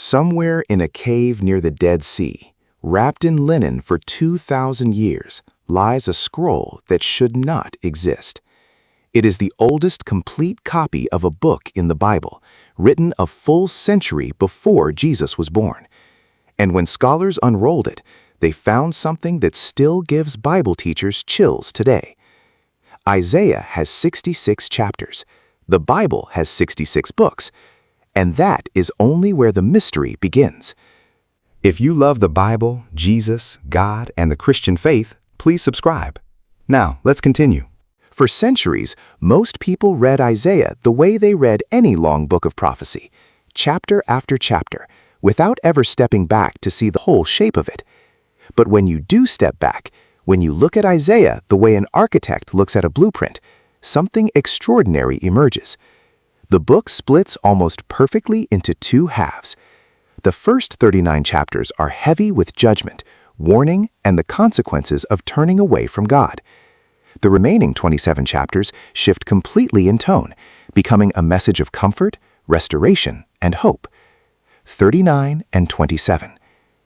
Somewhere in a cave near the Dead Sea, wrapped in linen for 2,000 years, lies a scroll that should not exist. It is the oldest complete copy of a book in the Bible, written a full century before Jesus was born. And when scholars unrolled it, they found something that still gives Bible teachers chills today. Isaiah has 66 chapters. The Bible has 66 books. And that is only where the mystery begins. If you love the Bible, Jesus, God, and the Christian faith, please subscribe. Now, let's continue. For centuries, most people read Isaiah the way they read any long book of prophecy, chapter after chapter, without ever stepping back to see the whole shape of it. But when you do step back, when you look at Isaiah the way an architect looks at a blueprint, something extraordinary emerges. The book splits almost perfectly into two halves. The first 39 chapters are heavy with judgment, warning, and the consequences of turning away from God. The remaining 27 chapters shift completely in tone, becoming a message of comfort, restoration, and hope. 39 and 27.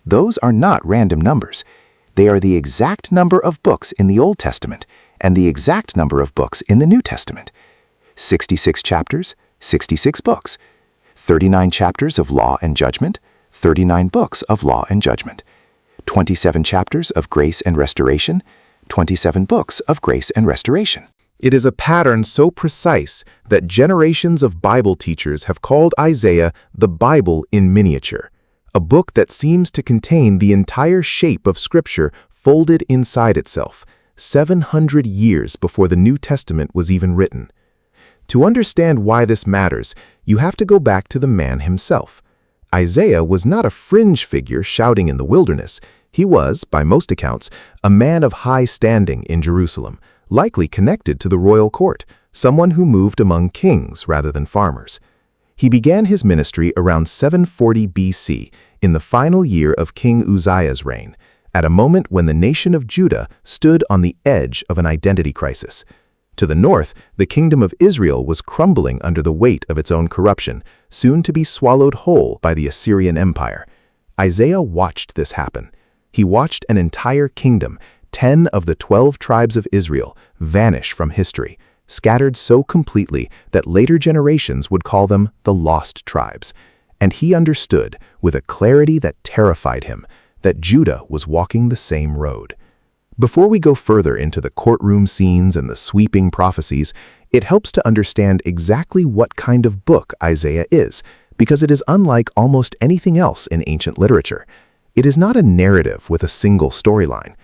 Those are not random numbers. They are the exact number of books in the Old Testament and the exact number of books in the New Testament. 66 chapters, 66 books. 39 chapters of law and judgment, 39 books of law and judgment. 27 chapters of grace and restoration, 27 books of grace and restoration. It is a pattern so precise that generations of Bible teachers have called Isaiah the Bible in miniature, a book that seems to contain the entire shape of Scripture folded inside itself, 700 years before the New Testament was even written. To understand why this matters, you have to go back to the man himself. Isaiah was not a fringe figure shouting in the wilderness. He was, by most accounts, a man of high standing in Jerusalem, likely connected to the royal court, someone who moved among kings rather than farmers. He began his ministry around 740 BC, in the final year of King Uzziah's reign, at a moment when the nation of Judah stood on the edge of an identity crisis. To the north, the kingdom of Israel was crumbling under the weight of its own corruption, soon to be swallowed whole by the Assyrian Empire. Isaiah watched this happen. He watched an entire kingdom, 10 of the 12 tribes of Israel, vanish from history, scattered so completely that later generations would call them the lost tribes. And he understood, with a clarity that terrified him, that Judah was walking the same road. Before we go further into the courtroom scenes and the sweeping prophecies, it helps to understand exactly what kind of book Isaiah is, because it is unlike almost anything else in ancient literature. It is not a narrative with a single storyline.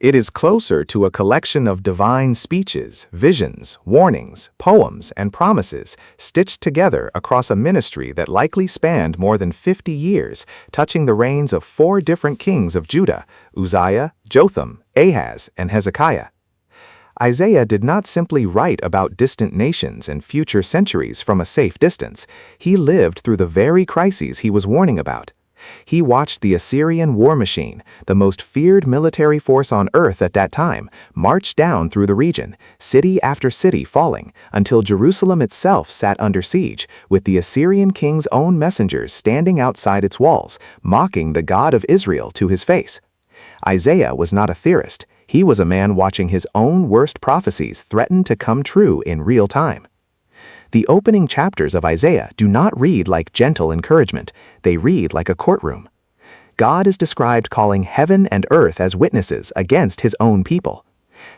It is closer to a collection of divine speeches, visions, warnings, poems, and promises stitched together across a ministry that likely spanned more than 50 years, touching the reigns of 4 different kings of Judah: Uzziah, Jotham, Ahaz, and Hezekiah. Isaiah did not simply write about distant nations and future centuries from a safe distance. He lived through the very crises he was warning about. He watched the Assyrian war machine, the most feared military force on earth at that time, march down through the region, city after city falling, until Jerusalem itself sat under siege, with the Assyrian king's own messengers standing outside its walls, mocking the God of Israel to his face. Isaiah was not a theorist. He was a man watching his own worst prophecies threaten to come true in real time. The opening chapters of Isaiah do not read like gentle encouragement. They read like a courtroom. God is described calling heaven and earth as witnesses against his own people.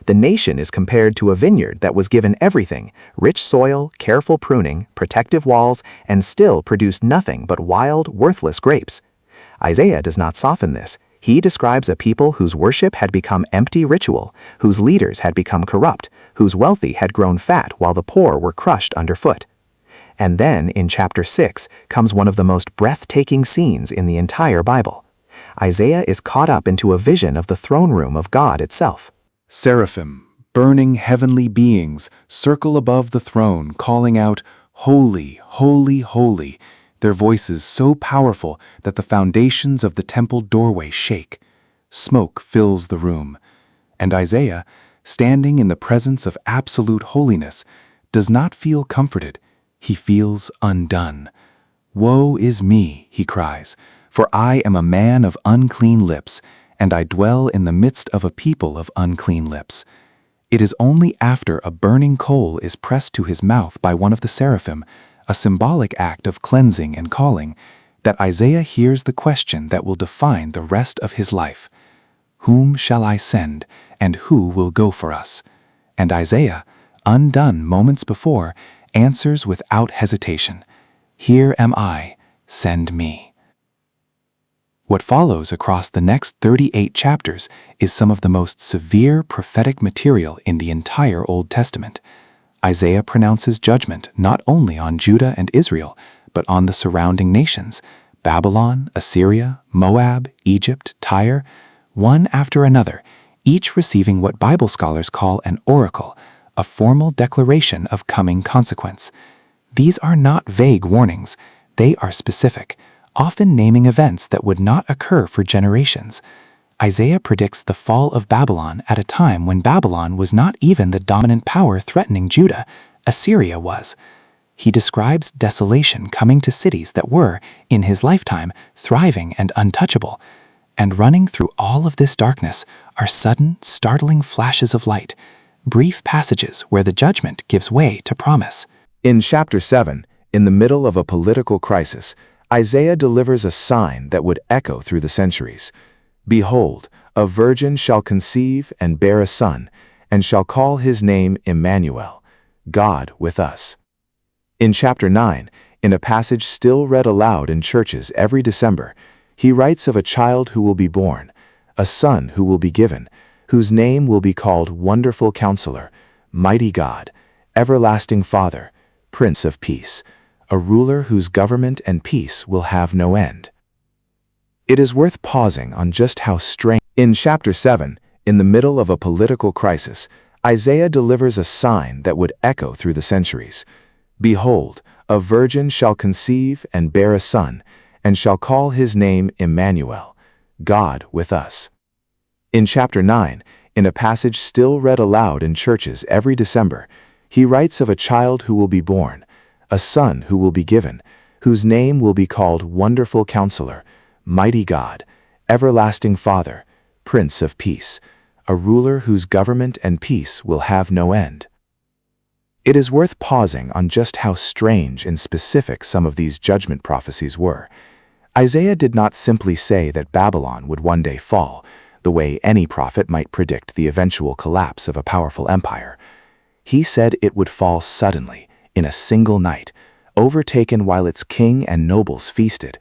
The nation is compared to a vineyard that was given everything: rich soil, careful pruning, protective walls, and still produced nothing but wild, worthless grapes. Isaiah does not soften this. He describes a people whose worship had become empty ritual, whose leaders had become corrupt, whose wealthy had grown fat while the poor were crushed underfoot. And then, in chapter 6, comes one of the most breathtaking scenes in the entire Bible. Isaiah is caught up into a vision of the throne room of God itself. Seraphim, burning heavenly beings, circle above the throne, calling out, "Holy, holy, holy," their voices so powerful that the foundations of the temple doorway shake. Smoke fills the room, and Isaiah, standing in the presence of absolute holiness, does not feel comforted. He feels undone. "Woe is me," he cries, "for I am a man of unclean lips, and I dwell in the midst of a people of unclean lips." It is only after a burning coal is pressed to his mouth by one of the seraphim, a symbolic act of cleansing and calling, that Isaiah hears the question that will define the rest of his life. "Whom shall I send, and who will go for us?" And Isaiah, undone moments before, answers without hesitation, "Here am I, send me." What follows across the next 38 chapters is some of the most severe prophetic material in the entire Old Testament. Isaiah pronounces judgment not only on Judah and Israel, but on the surrounding nations, Babylon, Assyria, Moab, Egypt, Tyre, one after another, each receiving what Bible scholars call an oracle, a formal declaration of coming consequence. These are not vague warnings, they are specific, often naming events that would not occur for generations. Isaiah predicts the fall of Babylon at a time when Babylon was not even the dominant power threatening Judah, Assyria was. He describes desolation coming to cities that were, in his lifetime, thriving and untouchable. And running through all of this darkness are sudden, startling flashes of light, brief passages where the judgment gives way to promise. In chapter 7, in the middle of a political crisis, Isaiah delivers a sign that would echo through the centuries. "Behold, a virgin shall conceive and bear a son, and shall call his name Immanuel, God with us." In chapter 9, in a passage still read aloud in churches every December, he writes of a child who will be born, a son who will be given, whose name will be called Wonderful Counselor, Mighty God, Everlasting Father, Prince of Peace, a ruler whose government and peace will have no end. It is worth pausing on just how strange. In chapter 7, in the middle of a political crisis, Isaiah delivers a sign that would echo through the centuries. "Behold, a virgin shall conceive and bear a son, and shall call his name Immanuel, God with us." In chapter 9, in a passage still read aloud in churches every December, he writes of a child who will be born, a son who will be given, whose name will be called Wonderful Counselor, Mighty God, Everlasting Father, Prince of Peace, a ruler whose government and peace will have no end. It is worth pausing on just how strange and specific some of these judgment prophecies were. Isaiah did not simply say that Babylon would one day fall, the way any prophet might predict the eventual collapse of a powerful empire. He said it would fall suddenly, in a single night, overtaken while its king and nobles feasted,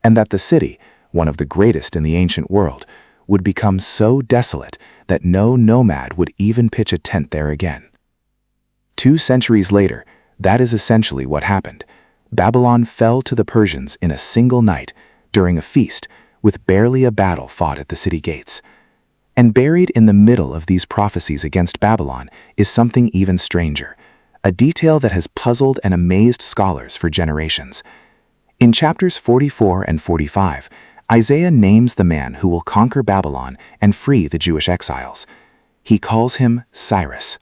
and that the city, one of the greatest in the ancient world, would become so desolate that no nomad would even pitch a tent there again. 2 centuries later, that is essentially what happened. Babylon fell to the Persians in a single night, during a feast, with barely a battle fought at the city gates. And buried in the middle of these prophecies against Babylon is something even stranger, a detail that has puzzled and amazed scholars for generations. In chapters 44 and 45, Isaiah names the man who will conquer Babylon and free the Jewish exiles. He calls him Cyrus.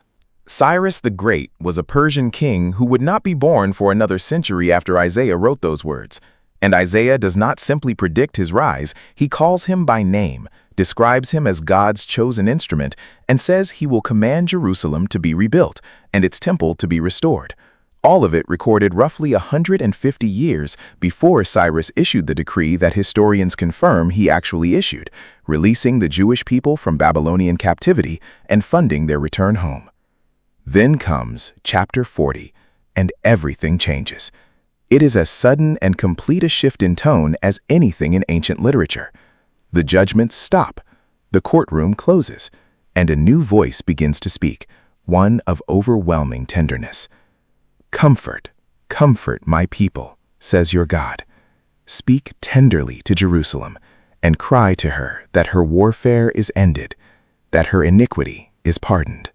Cyrus the Great was a Persian king who would not be born for another century after Isaiah wrote those words. And Isaiah does not simply predict his rise, he calls him by name, describes him as God's chosen instrument, and says he will command Jerusalem to be rebuilt and its temple to be restored. All of it recorded roughly 150 years before Cyrus issued the decree that historians confirm he actually issued, releasing the Jewish people from Babylonian captivity and funding their return home. Then comes chapter 40, and everything changes. It is as sudden and complete a shift in tone as anything in ancient literature. The judgments stop, the courtroom closes, and a new voice begins to speak, one of overwhelming tenderness. "Comfort, comfort my people, says your God. Speak tenderly to Jerusalem, and cry to her that her warfare is ended, that her iniquity is pardoned."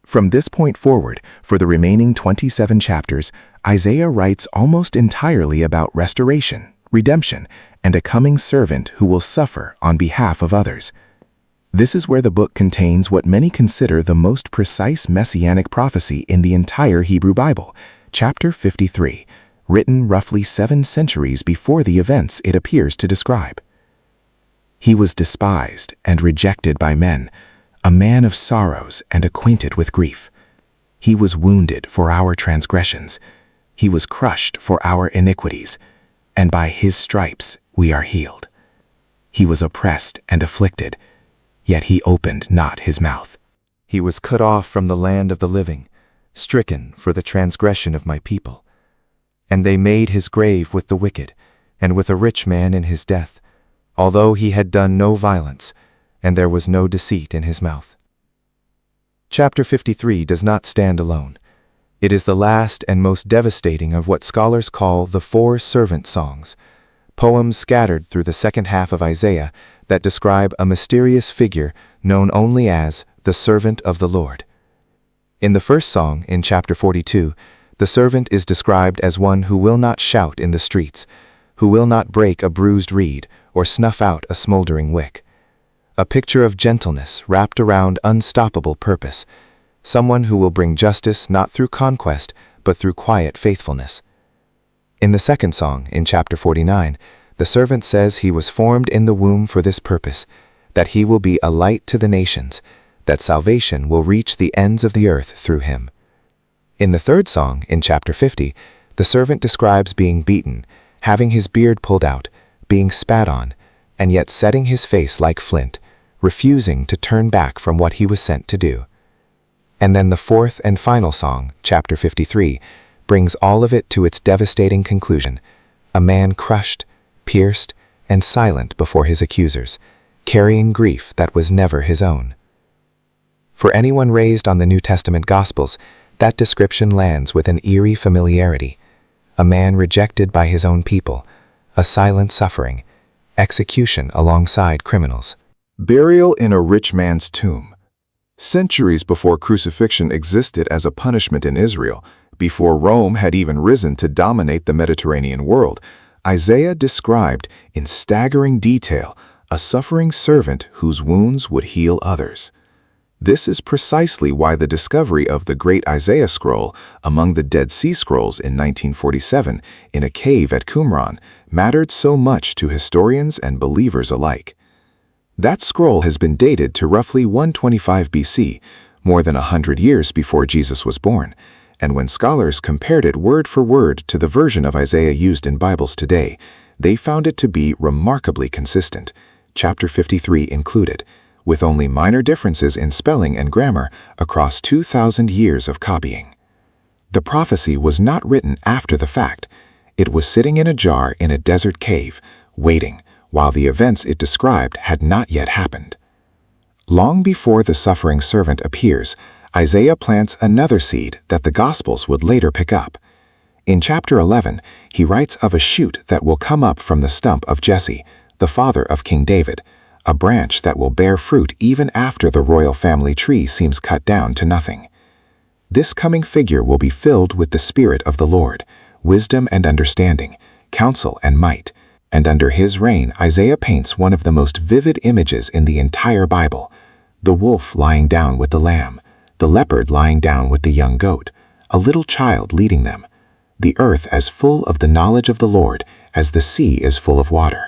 From this point forward, for the remaining 27 chapters, Isaiah writes almost entirely about restoration, redemption, and a coming servant who will suffer on behalf of others. This is where the book contains what many consider the most precise messianic prophecy in the entire Hebrew Bible, chapter 53, written roughly 7 centuries before the events it appears to describe. He was despised and rejected by men, a man of sorrows and acquainted with grief. He was wounded for our transgressions. He was crushed for our iniquities, and by his stripes we are healed. He was oppressed and afflicted, yet he opened not his mouth. He was cut off from the land of the living, stricken for the transgression of my people. And they made his grave with the wicked, and with a rich man in his death, although he had done no violence, and there was no deceit in his mouth. Chapter 53 does not stand alone. It is the last and most devastating of what scholars call the 4 servant songs, poems scattered through the second half of Isaiah that describe a mysterious figure known only as the servant of the Lord. In the first song, in chapter 42, the servant is described as one who will not shout in the streets, who will not break a bruised reed or snuff out a smoldering wick. A picture of gentleness wrapped around unstoppable purpose, someone who will bring justice not through conquest, but through quiet faithfulness. In the second song, in chapter 49, the servant says he was formed in the womb for this purpose, that he will be a light to the nations, that salvation will reach the ends of the earth through him. In the third song, in chapter 50, the servant describes being beaten, having his beard pulled out, being spat on, and yet setting his face like flint, refusing to turn back from what he was sent to do. And then the fourth and final song, chapter 53, brings all of it to its devastating conclusion, a man crushed, pierced, and silent before his accusers, carrying grief that was never his own. For anyone raised on the New Testament Gospels, that description lands with an eerie familiarity, a man rejected by his own people, a silent suffering, execution alongside criminals. Burial in a rich man's tomb. Centuries before crucifixion existed as a punishment in Israel, before Rome had even risen to dominate the Mediterranean world, Isaiah described in staggering detail a suffering servant whose wounds would heal others. This is precisely why the discovery of the Great Isaiah Scroll among the Dead Sea Scrolls in 1947 in a cave at Qumran mattered so much to historians and believers alike. That scroll has been dated to roughly 125 BC, more than 100 years before Jesus was born, and when scholars compared it word for word to the version of Isaiah used in Bibles today, they found it to be remarkably consistent, chapter 53 included, with only minor differences in spelling and grammar across 2,000 years of copying. The prophecy was not written after the fact. It was sitting in a jar in a desert cave, waiting, while the events it described had not yet happened. Long before the suffering servant appears, Isaiah plants another seed that the Gospels would later pick up. In chapter 11, he writes of a shoot that will come up from the stump of Jesse, the father of King David, a branch that will bear fruit even after the royal family tree seems cut down to nothing. This coming figure will be filled with the Spirit of the Lord, wisdom and understanding, counsel and might, and under his reign Isaiah paints one of the most vivid images in the entire Bible, the wolf lying down with the lamb, the leopard lying down with the young goat, a little child leading them, the earth as full of the knowledge of the Lord as the sea is full of water.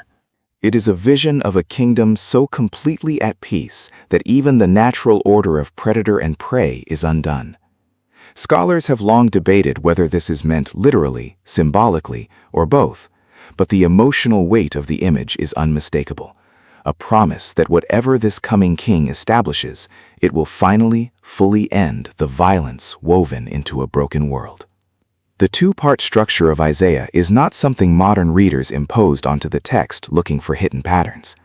It is a vision of a kingdom so completely at peace that even the natural order of predator and prey is undone. Scholars have long debated whether this is meant literally, symbolically, or both, but the emotional weight of the image is unmistakable, a promise that whatever this coming king establishes, it will finally, fully end the violence woven into a broken world. The two-part structure of Isaiah is not something modern readers imposed onto the text looking for hidden patterns.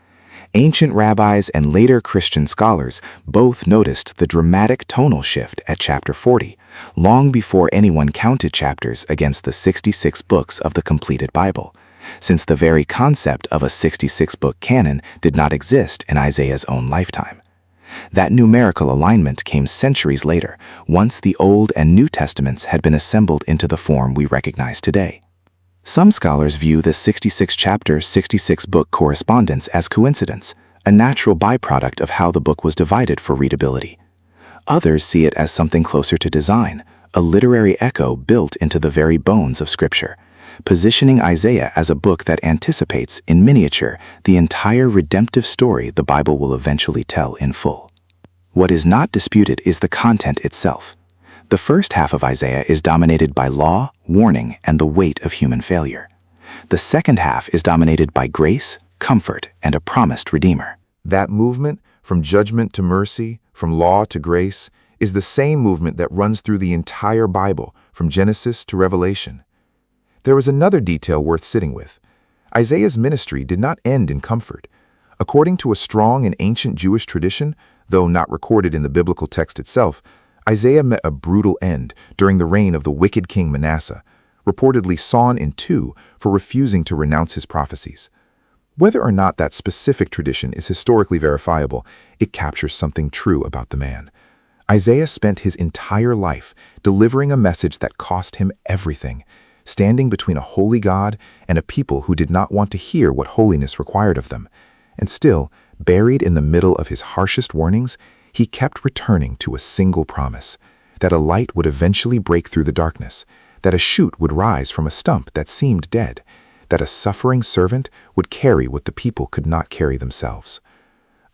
Ancient rabbis and later Christian scholars both noticed the dramatic tonal shift at chapter 40, long before anyone counted chapters against the 66 books of the completed Bible, since the very concept of a 66-book canon did not exist in Isaiah's own lifetime. That numerical alignment came centuries later, once the Old and New Testaments had been assembled into the form we recognize today. Some scholars view the 66-chapter, 66-book correspondence as coincidence, a natural byproduct of how the book was divided for readability. Others see it as something closer to design, a literary echo built into the very bones of Scripture, positioning Isaiah as a book that anticipates, in miniature, the entire redemptive story the Bible will eventually tell in full. What is not disputed is the content itself. The first half of Isaiah is dominated by law, warning, and the weight of human failure. The second half is dominated by grace, comfort, and a promised Redeemer. That movement, from judgment to mercy, from law to grace, is the same movement that runs through the entire Bible, from Genesis to Revelation. There is another detail worth sitting with. Isaiah's ministry did not end in comfort. According to a strong and ancient Jewish tradition, though not recorded in the biblical text itself, Isaiah met a brutal end during the reign of the wicked king Manasseh, reportedly sawn in two for refusing to renounce his prophecies. Whether or not that specific tradition is historically verifiable, it captures something true about the man. Isaiah spent his entire life delivering a message that cost him everything, standing between a holy God and a people who did not want to hear what holiness required of them. And still, buried in the middle of his harshest warnings, he kept returning to a single promise, that a light would eventually break through the darkness, that a shoot would rise from a stump that seemed dead, that a suffering servant would carry what the people could not carry themselves.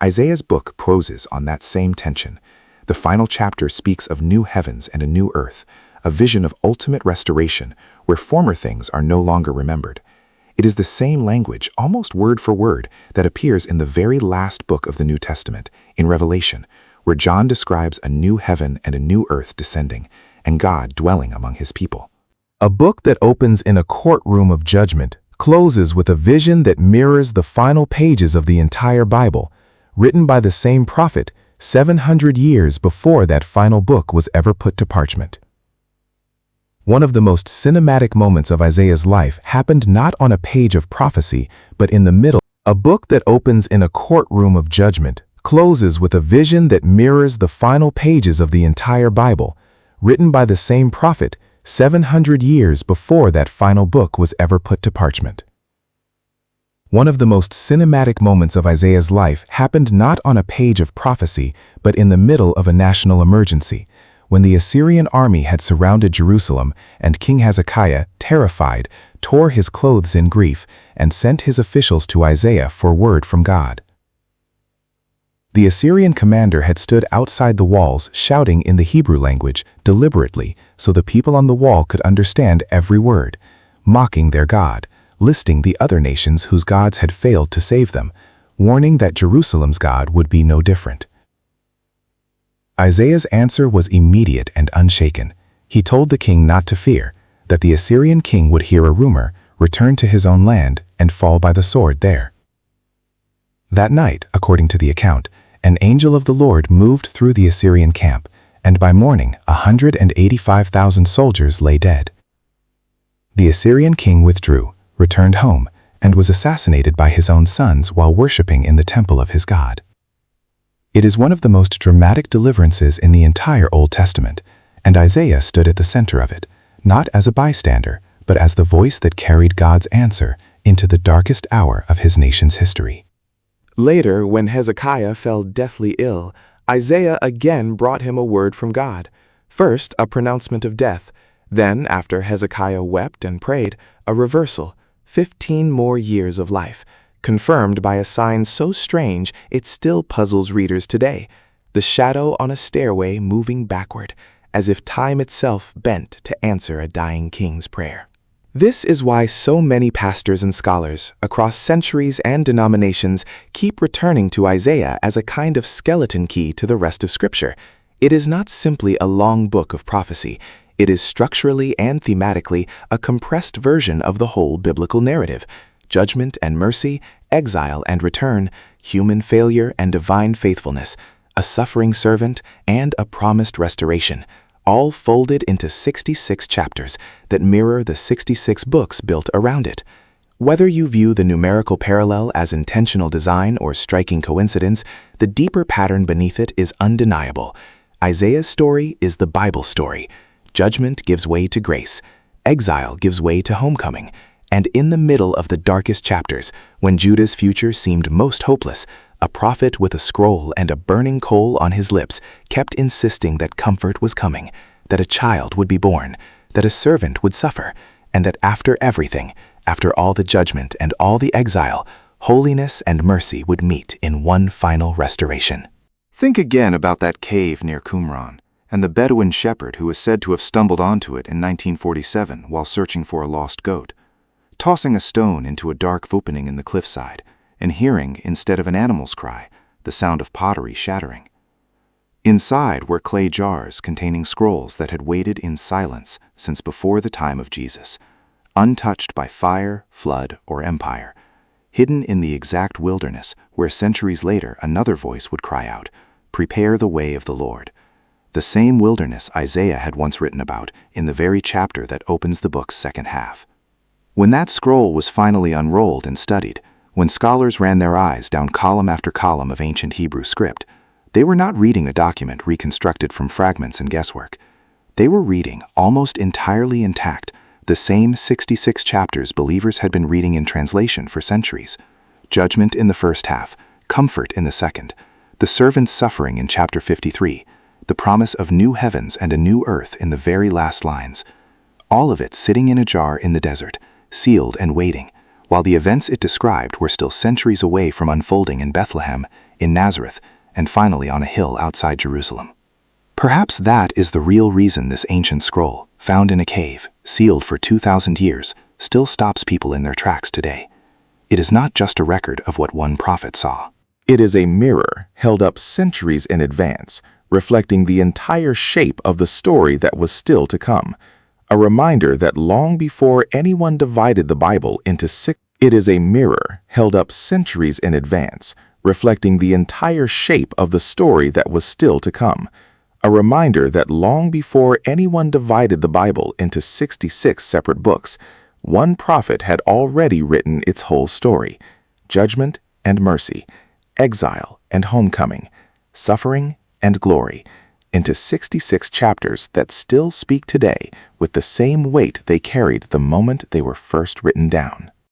Isaiah's book proses on that same tension. The final chapter speaks of new heavens and a new earth, a vision of ultimate restoration where former things are no longer remembered. It is the same language, almost word for word, that appears in the very last book of the New Testament, in Revelation, where John describes a new heaven and a new earth descending, and God dwelling among his people. A book that opens in a courtroom of judgment closes with a vision that mirrors the final pages of the entire Bible, written by the same prophet 700 years before that final book was ever put to parchment. One of the most cinematic moments of Isaiah's life happened not on a page of prophecy, but in the middle. A book that opens in a courtroom of judgment closes with a vision that mirrors the final pages of the entire Bible, written by the same prophet 700 years before that final book was ever put to parchment. One of the most cinematic moments of Isaiah's life happened not on a page of prophecy, but in the middle of a national emergency, when the Assyrian army had surrounded Jerusalem and King Hezekiah, terrified, tore his clothes in grief and sent his officials to Isaiah for word from God. The Assyrian commander had stood outside the walls shouting in the Hebrew language deliberately so the people on the wall could understand every word, mocking their God, listing the other nations whose gods had failed to save them, warning that Jerusalem's God would be no different. Isaiah's answer was immediate and unshaken. He told the king not to fear, that the Assyrian king would hear a rumor, return to his own land, and fall by the sword there. That night, according to the account, an angel of the Lord moved through the Assyrian camp, and by morning 185,000 soldiers lay dead. The Assyrian king withdrew, returned home, and was assassinated by his own sons while worshiping in the temple of his God. It is one of the most dramatic deliverances in the entire Old Testament, and Isaiah stood at the center of it, not as a bystander, but as the voice that carried God's answer into the darkest hour of his nation's history. Later, when Hezekiah fell deathly ill, Isaiah again brought him a word from God. First, a pronouncement of death. Then, after Hezekiah wept and prayed, a reversal, 15 more years of life, confirmed by a sign so strange it still puzzles readers today, the shadow on a stairway moving backward, as if time itself bent to answer a dying king's prayer. This is why so many pastors and scholars, across centuries and denominations, keep returning to Isaiah as a kind of skeleton key to the rest of Scripture. It is not simply a long book of prophecy. It is structurally and thematically a compressed version of the whole biblical narrative: judgment and mercy, exile and return, human failure and divine faithfulness, a suffering servant and a promised restoration, all folded into 66 chapters that mirror the 66 books built around it. Whether you view the numerical parallel as intentional design or striking coincidence, the deeper pattern beneath it is undeniable. Isaiah's story is the Bible story. Judgment gives way to grace. Exile gives way to homecoming. And in the middle of the darkest chapters, when Judah's future seemed most hopeless, a prophet with a scroll and a burning coal on his lips kept insisting that comfort was coming, that a child would be born, that a servant would suffer, and that after everything, after all the judgment and all the exile, holiness and mercy would meet in one final restoration. Think again about that cave near Qumran, and the Bedouin shepherd who is said to have stumbled onto it in 1947 while searching for a lost goat, tossing a stone into a dark opening in the cliffside, and hearing, instead of an animal's cry, the sound of pottery shattering. Inside were clay jars containing scrolls that had waited in silence since before the time of Jesus, untouched by fire, flood, or empire, hidden in the exact wilderness where centuries later another voice would cry out, "Prepare the way of the Lord." The same wilderness Isaiah had once written about in the very chapter that opens the book's second half. When that scroll was finally unrolled and studied, when scholars ran their eyes down column after column of ancient Hebrew script, they were not reading a document reconstructed from fragments and guesswork. They were reading, almost entirely intact, the same 66 chapters believers had been reading in translation for centuries. Judgment in the first half, comfort in the second, the servant's suffering in chapter 53, the promise of new heavens and a new earth in the very last lines. All of it sitting in a jar in the desert, sealed and waiting, while the events it described were still centuries away from unfolding in Bethlehem, in Nazareth, and finally on a hill outside Jerusalem. Perhaps that is the real reason this ancient scroll, found in a cave, sealed for 2,000 years, still stops people in their tracks today. It is not just a record of what one prophet saw. It is a mirror held up centuries in advance, reflecting the entire shape of the story that was still to come. A reminder that long before anyone divided the Bible into six, it is a mirror held up centuries in advance, reflecting the entire shape of the story that was still to come. A reminder that long before anyone divided the Bible into 66 separate books, one prophet had already written its whole story: judgment and mercy, exile and homecoming, suffering and glory, into 66 chapters that still speak today with the same weight they carried the moment they were first written down.